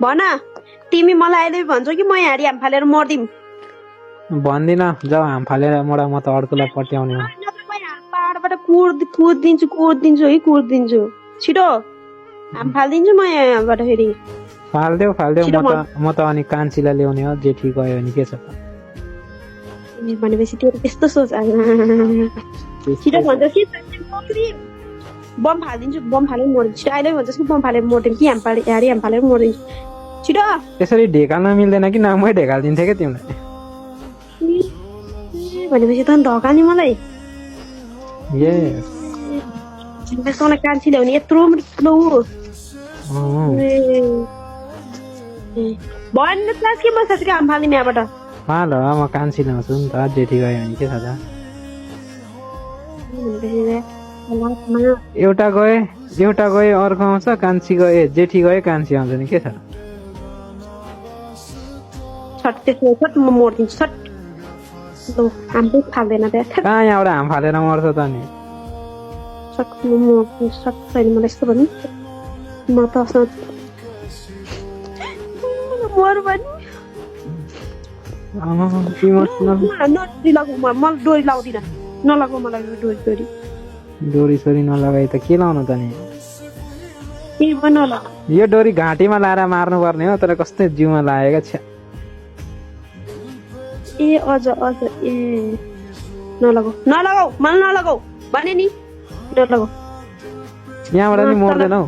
भन तिमी मलाई अहिले भन्छौ कि म ह्याडी हाम फालेर मर्दिम भन्दिन जाऊ हाम फालेर मोडा म त अर्कोलाई पट्याउने हो नत्र म पहाडबाट कुदिदिन्छु है कुदिदिन्छु छिटो हाम फालिदिन्छु म यहाँबाट फेरि फाल्देऊ छिटो म त अनि कान्छीलाई ल्याउने हो जेठी गयो भने के छ त भनेपछि तेरो त्यस्तो सोच छिटो भन्छस् कि बम फालिदिन्छु बम फालेर मरिदिन्छु छिटो अहिले भन्छस् कि बम फालेर मरिदिन्छु कि ह्याडी हाम फालेर मरिदिन्छु छिटो यसरी ढेकाल्न मिल्दैन कि नामै ढेकालिदिन्थ्यो क्या तिमीलाई भनेपछि त धका नि मलाई यस मलाई कान्छी ल्याउने यत्रो ठुलो भन्नुहोस् लास के म साँच्चै हाम फालिदिउँ यहाँबाट फाल म कान्छी ल्याउँछु नि त जेठी गयो भने के छ त एउटा गए अर्को आउँछ कान्छी गए जेठी गए कान्छी आउँछ नि के छ छट त्यसमा छट म मरिदिन्छु छट ल हाम पनि फाल्दैन त्यहाँ कहाँ यहाँबाट हाम फालेर मर्छ त नि छट म मरिदिन्छु छट छैन मलाई यस्तो भन्नु म त मर भने मलाई डोरी लाउँदिनँ नलगाऊ मलाई डोरी सोरी नलगाइ त के लाउनु त नि केही पनि नलगाऊ यो डोरी घाँटीमा लाएर मार्नु पर्ने हो तर कस्तै जिउमा लागेको छ ए अझ ए नलगाऊ मलाई नलगाऊ भने नि नलगाऊ यहाँबाट नि मर्दैन हौ